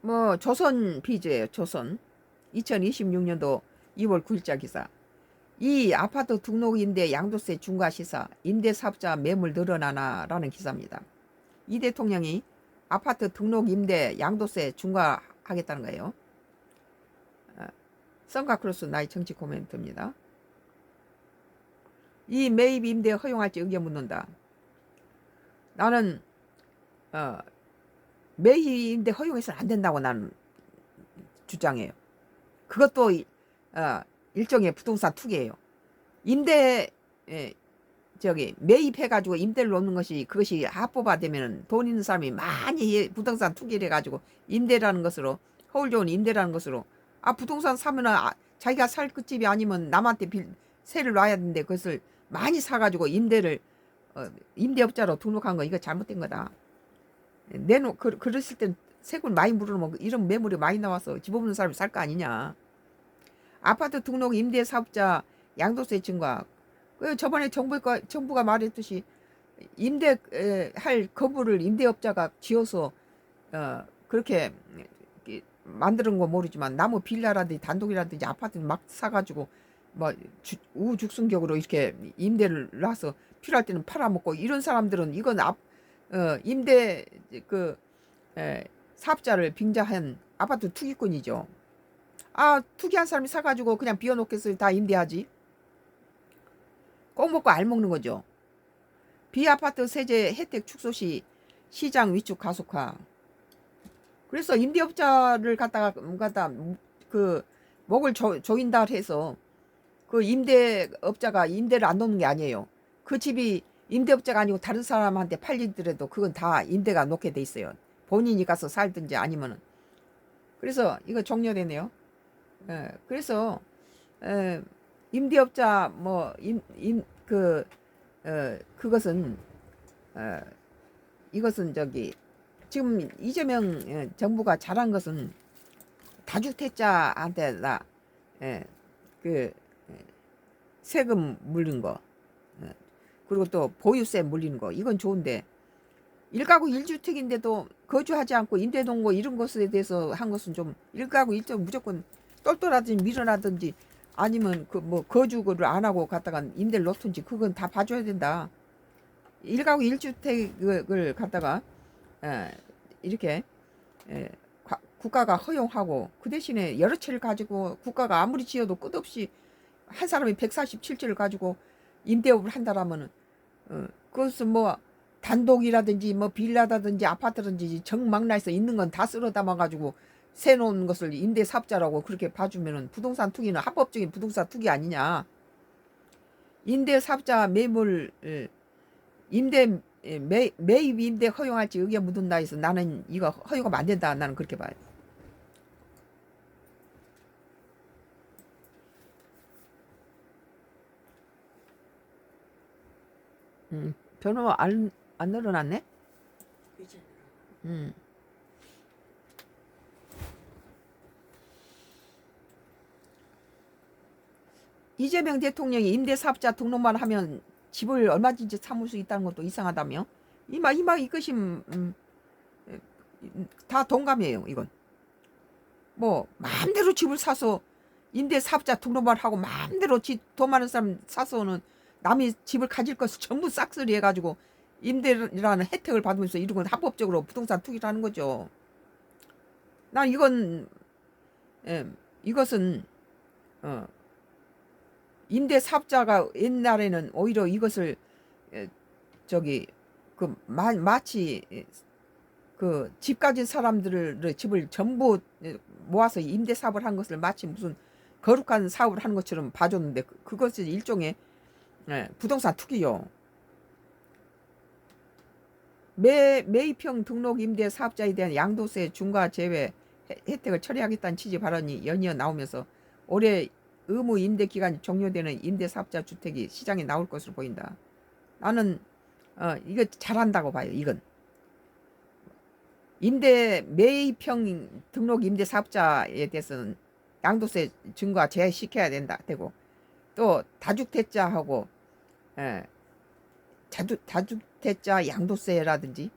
뭐 조선 비즈예요. 조선 2026년도 2월 9일자 기사. 이 아파트 등록 임대 양도세 중과 시사 임대 사업자 매물 늘어나나라는 기사입니다. 이 대통령이 아파트 등록 임대 양도세 중과하겠다는 거예요. 선가크로스 나의 정치 코멘트입니다. 이 매입 임대 허용할지 의견 묻는다. 나는 매입 임대 허용해서는 안 된다고 나는 주장해요. 그것도 일종의 부동산 투기예요. 임대 매입해가지고 임대를 놓는 것이 그것이 합법화되면 돈 있는 사람이 많이 부동산 투기를 해가지고 임대라는 것으로 허울 좋은 임대라는 것으로 부동산 사면은 자기가 살 그 집이 아니면 남한테 세를 놔야 되는데 그것을 많이 사가지고 임대업자로 등록한 거 이거 잘못된 거다. 그랬을 땐 세금 많이 물어놓으면 이런 매물이 많이 나와서 집 없는 사람이 살 거 아니냐. 아파트 등록 임대 사업자 양도세 증가. 저번에 정부가 말했듯이 임대할 건물을 임대업자가 지어서 그렇게 만드는 거 모르지만 나무 빌라라든지 단독이라든지 아파트 막 사가지고 뭐 우죽순격으로 이렇게 임대를 놔서 필요할 때는 팔아먹고 이런 사람들은 이건 임대 사업자를 빙자한 아파트 투기꾼이죠. 투기한 사람이 사가지고 그냥 비워놓겠어요. 다 임대하지. 꼭 먹고 알 먹는 거죠. 비아파트 세제 혜택 축소 시 시장 위축 가속화. 그래서 임대업자를 갖다 그 목을 조인다 해서 그 임대업자가 임대를 안 놓는 게 아니에요. 그 집이 임대업자가 아니고 다른 사람한테 팔리더라도 그건 다 임대가 놓게 돼 있어요. 본인이 가서 살든지 아니면은. 그래서 이거 종료되네요. 그래서 임대업자 그것은 이것은 지금 이재명 정부가 잘한 것은 다주택자한테다 세금 물린 거 그리고 또 보유세 물리는 거 이건 좋은데 1가구 1주택인데도 거주하지 않고 임대 동거 이런 것에 대해서 한 것은 좀 1가구 1주 무조건 똘똘하든지 밀어나든지 아니면 거주를 안 하고 갖다가 임대를 놓든지 그건 다 봐줘야 된다. 1가구 1주택을 갖다가 이렇게 국가가 허용하고 그 대신에 여러 채를 가지고 국가가 아무리 지어도 끝없이 한 사람이 147채를 가지고 임대업을 한다라면은 그것은 단독이라든지 빌라라든지 아파트라든지 정망라에서 있는 건 다 쓸어 담아가지고 세놓은 것을 임대 사업자라고 그렇게 봐주면은 부동산 투기는 합법적인 부동산 투기 아니냐. 임대 사업자 매물 매입 임대 허용할지 의견 묻는다 해서 나는 이거 허용하면 안 된다. 나는 그렇게 봐요. 변호 안 늘어났네? 이재명 대통령이 임대사업자 등록만 하면 집을 얼마든지 삼을 수 있다는 것도 이상하다며? 이것이 다 동감이에요. 이건 마음대로 집을 사서 임대사업자 등록만 하고 마음대로 돈 많은 사람 사서는 남이 집을 가질 것을 전부 싹쓸이 해가지고 임대라는 혜택을 받으면서 이런 건 합법적으로 부동산 투기를 하는 거죠. 난 이것은 임대 사업자가 옛날에는 오히려 이것을 마치 집 가진 사람들의 집을 전부 모아서 임대 사업을 한 것을 마치 무슨 거룩한 사업을 하는 것처럼 봐줬는데 그것이 일종의 부동산 투기요. 매입형 등록 임대 사업자에 대한 양도세 중과 제외 혜택을 처리하겠다는 취지 발언이 연이어 나오면서 올해 의무 임대 기간이 종료되는 임대 사업자 주택이 시장에 나올 것으로 보인다. 나는 이거 잘한다고 봐요. 이건 매입형 등록 임대 사업자에 대해서는 양도세 중과 제외시켜야 되고 또 다주택자하고 다주택자 양도세라든지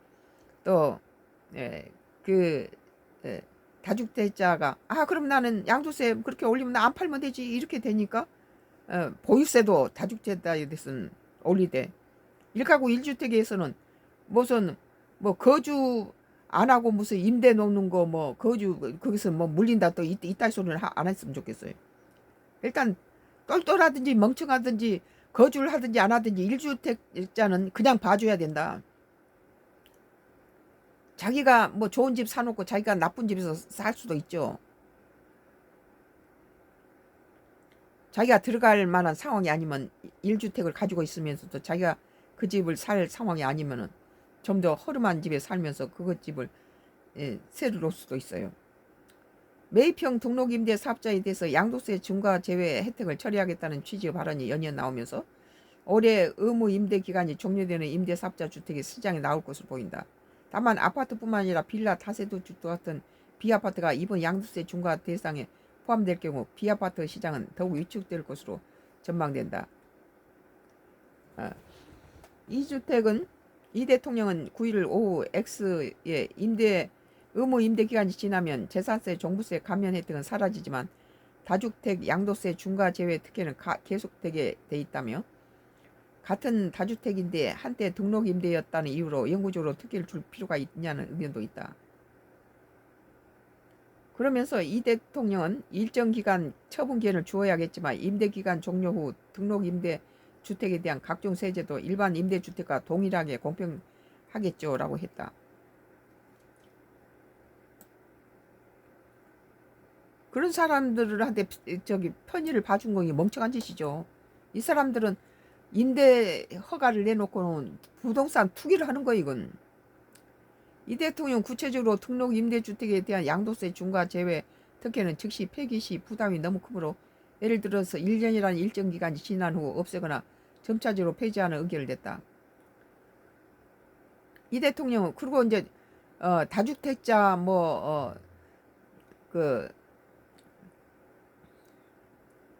또 다주택자가 그럼 나는 양도세 그렇게 올리면 나 안 팔면 되지 이렇게 되니까 보유세도 다주택자에 대해서는 올리대. 1가구 1주택에서는 무슨 뭐 거주 안 하고 무슨 임대 놓는 거 뭐 거주 거기서 뭐 물린다 또 이따 소리를 안 했으면 좋겠어요. 일단 똘똘하든지 멍청하든지 거주를 하든지 안 하든지 1주택자는 그냥 봐줘야 된다. 자기가 뭐 좋은 집 사놓고 자기가 나쁜 집에서 살 수도 있죠. 자기가 들어갈 만한 상황이 아니면 1주택을 가지고 있으면서도 자기가 그 집을 살 상황이 아니면은 좀 더 허름한 집에 살면서 그거 집을 세를 놓을 수도 있어요. 매입형 등록임대 사업자에 대해서 양도세 중과 제외 혜택을 처리하겠다는 취지의 발언이 연이어 나오면서 올해 의무 임대 기간이 종료되는 임대 사업자 주택이 시장에 나올 것으로 보인다. 다만 아파트뿐만 아니라 빌라, 다세대주택 같은 비아파트가 이번 양도세 중과 대상에 포함될 경우 비아파트 시장은 더욱 위축될 것으로 전망된다. 이 대통령은 9일 오후 X에 의무 임대 기간이 지나면 재산세, 종부세 감면 혜택은 사라지지만 다주택 양도세 중과 제외 특혜는 계속되게 돼 있다며 같은 다주택인데 한때 등록 임대였다는 이유로 영구적으로 특혜를 줄 필요가 있냐는 의견도 있다. 그러면서 이 대통령은 일정 기간 처분 기한을 주어야겠지만 임대 기간 종료 후 등록 임대 주택에 대한 각종 세제도 일반 임대주택과 동일하게 공평하겠죠 라고 했다. 그런 사람들한테 편의를 봐준 거 멍청한 짓이죠. 이 사람들은 임대 허가를 내놓고는 부동산 투기를 하는 거예요. 이건. 이 대통령 구체적으로 등록 임대주택에 대한 양도세 중과 제외 특혜는 즉시 폐기 시 부담이 너무 크므로 예를 들어서 1년이라는 일정 기간이 지난 후 없애거나 점차적으로 폐지하는 의견을 냈다. 이 대통령은 그리고 이제 다주택자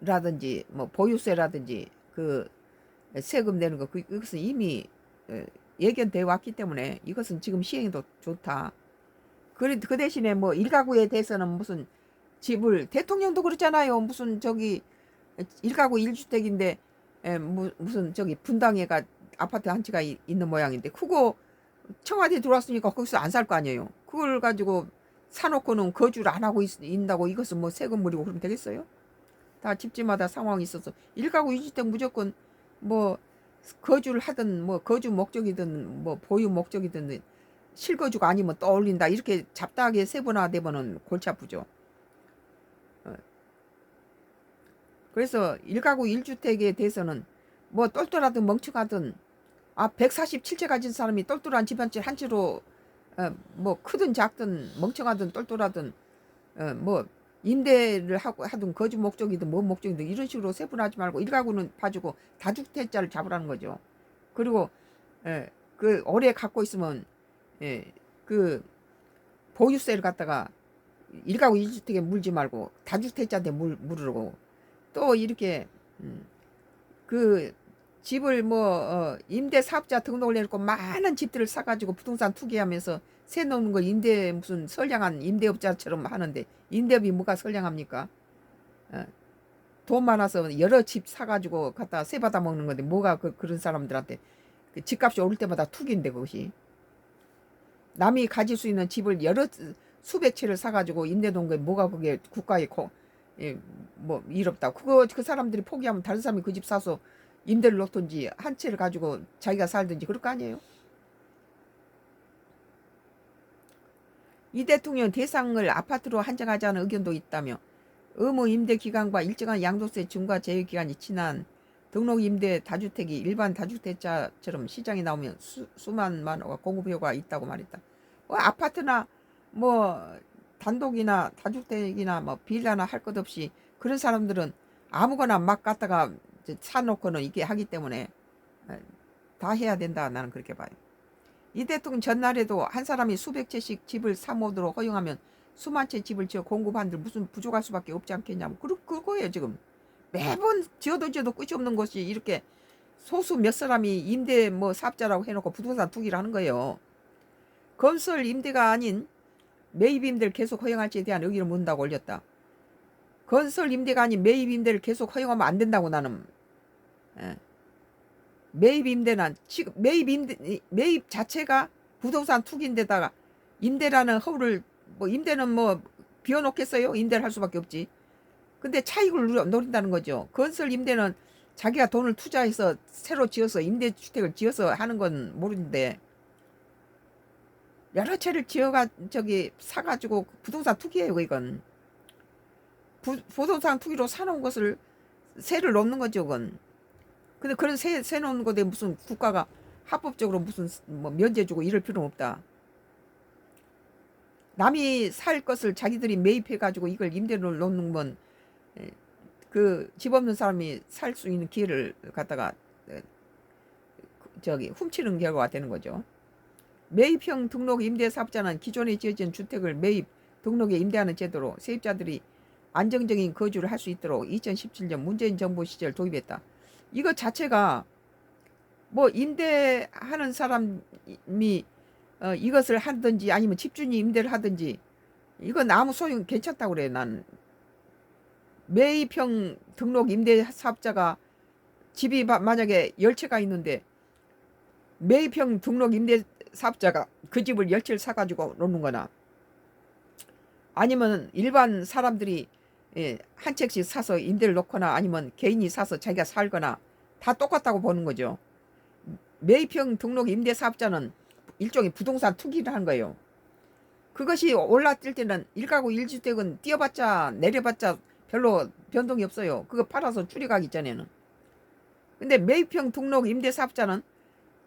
라든지 뭐 보유세라든지 그 세금 내는 거 그것은 이미 예견돼 왔기 때문에 이것은 지금 시행도 좋다. 그 대신에 뭐 1가구에 대해서는 무슨 집을 대통령도 그렇잖아요. 무슨 1가구 1주택인데 무슨 분당에가 아파트 한 채가 있는 모양인데 그거 청와대에 들어왔으니까 거기서 안 살 거 아니에요. 그걸 가지고 사놓고는 거주를 안 하고 있다고 이것은 뭐 세금 물이고 그러면 되겠어요? 다 집집마다 상황이 있어서 1가구 2주택 무조건 뭐 거주를 하든 뭐 거주 목적이든 뭐 보유 목적이든 실거주가 아니면 떠올린다 이렇게 잡다하게 세분화되면은 골치 아프죠. 그래서 1가구 1주택에 대해서는 뭐 똘똘하든 멍청하든 147채 가진 사람이 똘똘한 집 한 채로 뭐 크든 작든 멍청하든 똘똘하든 뭐 임대를 하든 거주 목적이든 뭐 목적이든 이런 식으로 세분하지 말고 1가구는 봐주고 다주택자를 잡으라는 거죠. 그리고 그 오래 갖고 있으면 그 보유세를 갖다가 1가구 1주택에 물지 말고 다주택자한테 물으라고 또 이렇게 그 집을 임대 사업자 등록을 해놓고 많은 집들을 사가지고 부동산 투기하면서 세 놓는 거 임대 무슨 선량한 임대업자처럼 하는데 임대업이 뭐가 선량합니까? 돈 많아서 여러 집 사가지고 갖다 세 받아 먹는 건데 뭐가 그런 사람들한테 그 집값이 오를 때마다 투기인데 그것이 남이 가질 수 있는 집을 여러 수백 채를 사가지고 임대 놓은 게 뭐가 그게 국가의 뭐 이롭다. 그 사람들이 포기하면 다른 사람이 그 집 사서 임대를 놓든지 한 채를 가지고 자기가 살든지 그럴 거 아니에요. 이 대통령 대상을 아파트로 한정하자는 의견도 있다며 의무 임대 기간과 일정한 양도세 중과 제외 기간이 지난 등록 임대 다주택이 일반 다주택자처럼 시장에 나오면 수만만 공급효과가 있다고 말했다. 아파트나 뭐 단독이나 다주택이나 뭐 빌라나 할 것 없이 그런 사람들은 아무거나 막 갖다가 사놓고는 이게 하기 때문에 다 해야 된다. 나는 그렇게 봐요. 이 대통령 전날에도 한 사람이 수백 채씩 집을 사모도록 허용하면 수만 채 집을 지어 공급한들 무슨 부족할 수밖에 없지 않겠냐고. 그거예요 지금. 매번 지어도 끝이 없는 것이 이렇게 소수 몇 사람이 임대 사업자라고 해놓고 부동산 투기를 하는 거예요. 건설 임대가 아닌 매입 임대를 계속 허용할지에 대한 의견을 묻는다고 올렸다. 건설 임대가 아닌 매입 임대를 계속 허용하면 안 된다고 나는. 예. 매입 임대는 지금 매입 자체가 부동산 투기인데다가 임대라는 허브를 뭐 임대는 뭐 비워놓겠어요? 임대를 할 수밖에 없지. 근데 차익을 노린다는 거죠. 건설 임대는 자기가 돈을 투자해서 새로 지어서 임대주택을 지어서 하는 건 모르는데 여러 채를 지어가 사가지고 부동산 투기예요. 이건 부동산 투기로 사놓은 것을 세를 놓는 거죠. 그건. 근데 그런 세 놓는 거에 무슨 국가가 합법적으로 무슨 뭐 면제 주고 이럴 필요는 없다. 남이 살 것을 자기들이 매입해 가지고 이걸 임대로 놓는 건 그 집 없는 사람이 살 수 있는 기회를 갖다가 훔치는 결과가 되는 거죠. 매입형 등록 임대 사업자는 기존에 지어진 주택을 매입 등록에 임대하는 제도로 세입자들이 안정적인 거주를 할 수 있도록 2017년 문재인 정부 시절 도입했다. 이거 자체가 뭐 임대하는 사람이 이것을 하든지 아니면 집주인이 임대를 하든지 이건 아무 소용 괜찮다고 그래. 난 매입형 등록 임대 사업자가 집이 만약에 10채가 있는데 매입형 등록 임대 사업자가 그 집을 10채를 사가지고 놓는 거나 아니면 일반 사람들이 한 채씩 사서 임대를 놓거나 아니면 개인이 사서 자기가 살거나 다 똑같다고 보는 거죠. 매입형 등록 임대 사업자는 일종의 부동산 투기를 하는 거예요. 그것이 올라뛸 때는 1가구 1주택은 뛰어봤자 내려봤자 별로 변동이 없어요. 그거 팔아서 추리가기 전에는. 근데 매입형 등록 임대 사업자는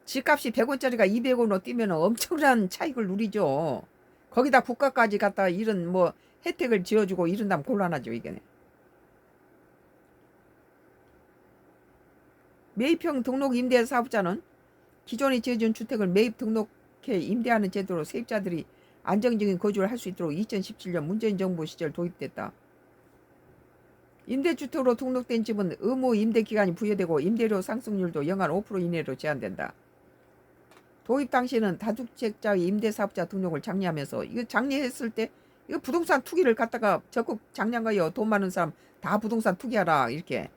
집값이 100원짜리가 200원으로 뛰면 엄청난 차익을 누리죠. 거기다 국가까지 갖다가 이런 뭐 혜택을 지어주고 이런다면 곤란하죠. 이게. 매입형 등록 임대 사업자는 기존에 지어진 주택을 매입 등록해 임대하는 제도로 세입자들이 안정적인 거주를 할 수 있도록 2017년 문재인 정부 시절 도입됐다. 임대주택으로 등록된 집은 의무 임대기간이 부여되고 임대료 상승률도 연간 5% 이내로 제한된다. 도입 당시에는 다주택자의 임대사업자 등록을 장려하면서 이거 장려했을 때 이거 부동산 투기를 갖다가 적극 장려한 거예요. 돈 많은 사람 다 부동산 투기하라 이렇게.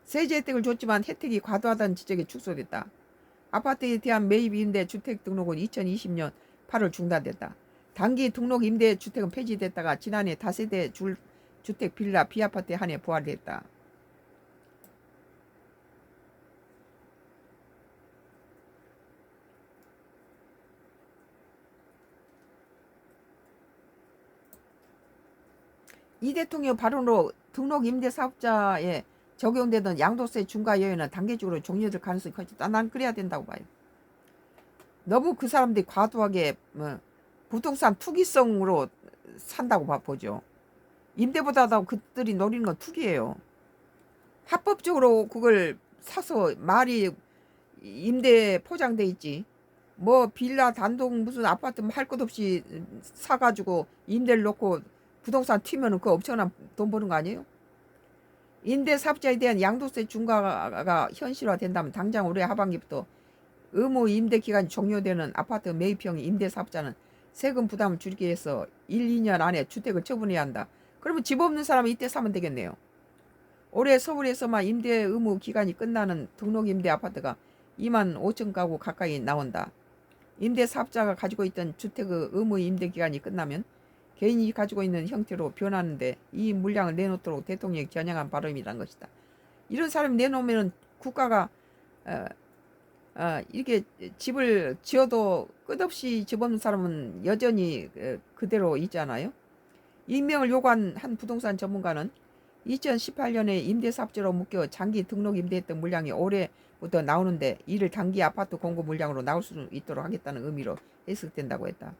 세제 혜택을 줬지만 혜택이 과도하다는 지적이 축소됐다. 아파트에 대한 매입 임대 주택 등록은 2020년 8월 중단됐다. 단기 등록 임대 주택은 폐지됐다가 지난해 다세대 주택 빌라 비아파트에 한해 부활했다. 이 대통령 발언으로 등록 임대 사업자에 적용되던 양도세 중과 여유는 단계적으로 종료될 가능성이 커졌다. 난 그래야 된다고 봐요. 너무 그 사람들이 과도하게 부동산 투기성으로 산다고 보죠. 임대보다도 그들이 노리는 건 투기예요. 합법적으로 그걸 사서 말이 임대 포장돼 있지. 뭐 빌라 단독 무슨 아파트 할 것 없이 사가지고 임대를 놓고 부동산 튀면은 그 엄청난 돈 버는 거 아니에요? 임대 사업자에 대한 양도세 중과가 현실화된다면 당장 올해 하반기부터 의무 임대 기간이 종료되는 아파트 매입형 임대 사업자는 세금 부담을 줄이기 위해서 1, 2년 안에 주택을 처분해야 한다. 그러면 집 없는 사람은 이때 사면 되겠네요. 올해 서울에서만 임대 의무 기간이 끝나는 등록 임대 아파트가 2만 5천 가구 가까이 나온다. 임대 사업자가 가지고 있던 주택의 의무 임대 기간이 끝나면 개인이 가지고 있는 형태로 변하는데 이 물량을 내놓도록 대통령이 겨냥한 발언이란 것이다. 이런 사람이 내놓으면 국가가 이렇게 집을 지어도 끝없이 집 없는 사람은 여전히 그대로 있잖아요. 임명을 요구한 한 부동산 전문가는 2018년에 임대사업자로 묶여 장기 등록 임대했던 물량이 올해부터 나오는데 이를 단기 아파트 공급 물량으로 나올 수 있도록 하겠다는 의미로 해석된다고 했다.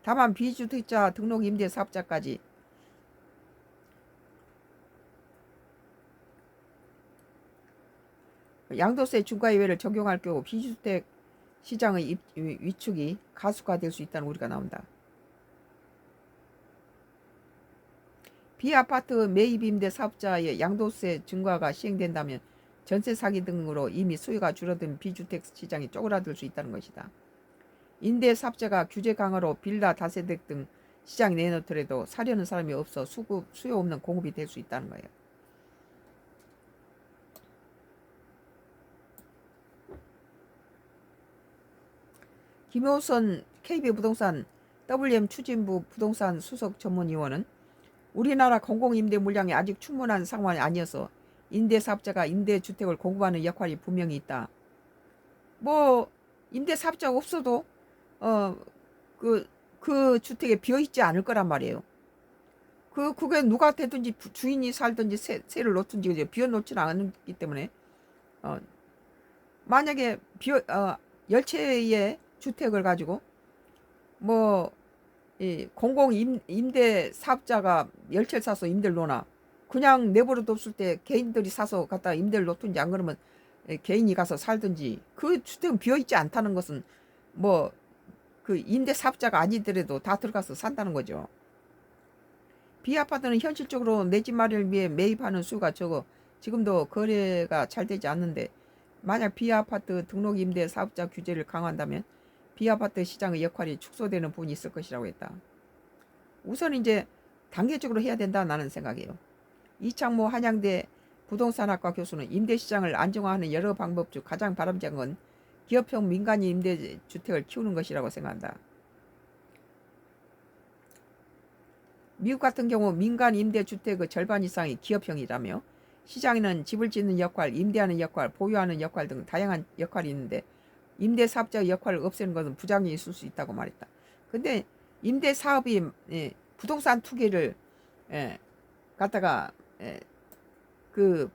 다만 비주택자 등록 임대 사업자까지 양도세 중과예외를 적용할 경우 비주택 시장의 위축이 가속화될 수 있다는 우려가 나온다. 비아파트 매입 임대 사업자의 양도세 증가가 시행된다면 전세 사기 등으로 이미 수요가 줄어든 비주택 시장이 쪼그라들 수 있다는 것이다. 임대사업자가 규제 강화로 빌라 다세대 등 시장에 내놓더라도 사려는 사람이 없어 수요 없는 공급이 될 수 있다는 거예요. 김효선 KB부동산 WM 추진부 부동산 수석 전문위원은 우리나라 공공임대 물량이 아직 충분한 상황이 아니어서 임대사업자가 임대주택을 공급하는 역할이 분명히 있다. 뭐 임대사업자가 없어도 그 주택에 비어있지 않을 거란 말이에요. 그게 누가 되든지 주인이 살든지 세를 놓든지 비워놓지는 않기 때문에 만약에 열채의 주택을 가지고 뭐 공공 임대 사업자가 열채를 사서 임대를 놓나 그냥 내버려 뒀을 때 개인들이 사서 갖다 임대를 놓든지 안 그러면 개인이 가서 살든지 그 주택은 비어있지 않다는 것은 뭐 그 임대 사업자가 아니더라도 다 들어가서 산다는 거죠. 비아파트는 현실적으로 내 집 마련을 위해 매입하는 수가 적어 지금도 거래가 잘 되지 않는데 만약 비아파트 등록 임대 사업자 규제를 강화한다면 비아파트 시장의 역할이 축소되는 부분이 있을 것이라고 했다. 우선 이제 단계적으로 해야 된다 나는 생각이에요. 이창모 한양대 부동산학과 교수는 임대시장을 안정화하는 여러 방법 중 가장 바람직한 건 기업형 민간 임대주택을 키우는 것이라고 생각한다. 미국 같은 경우 민간 임대주택의 절반 이상이 기업형이라며 시장에는 집을 짓는 역할, 임대하는 역할, 보유하는 역할 등 다양한 역할이 있는데 임대사업자의 역할을 없애는 것은 부작용이 있을 수 있다고 말했다. 근데 임대사업이 부동산 투기를 갖다가 그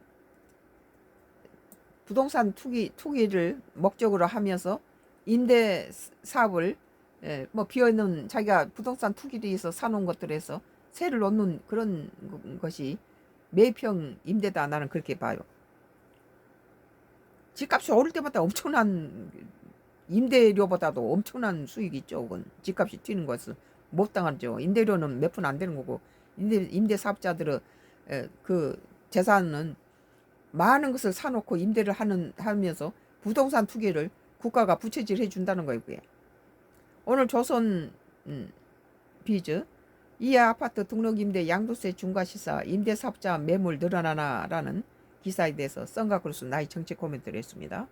부동산 투기를 목적으로 하면서 임대 사업을 뭐 비어있는 자기가 부동산 투기를 해서 사놓은 것들에서 세를 놓는 그런 것이 매입형 임대다 나는 그렇게 봐요. 집값이 오를 때마다 엄청난 임대료보다도 엄청난 수익이 있죠. 그건 집값이 튀는 것은 못 당하죠. 임대료는 몇 푼 안 되는 거고 임대 사업자들의 그 재산은 많은 것을 사놓고 임대를 하면서 부동산 투기를 국가가 부채질 해준다는 거예요. 그게. 오늘 조선 비즈 이 아파트 등록 임대 양도세 중과 시사 임대 사업자 매물 늘어나나라는 기사에 대해서 썬가 그루스 나이 정책 코멘트를 했습니다.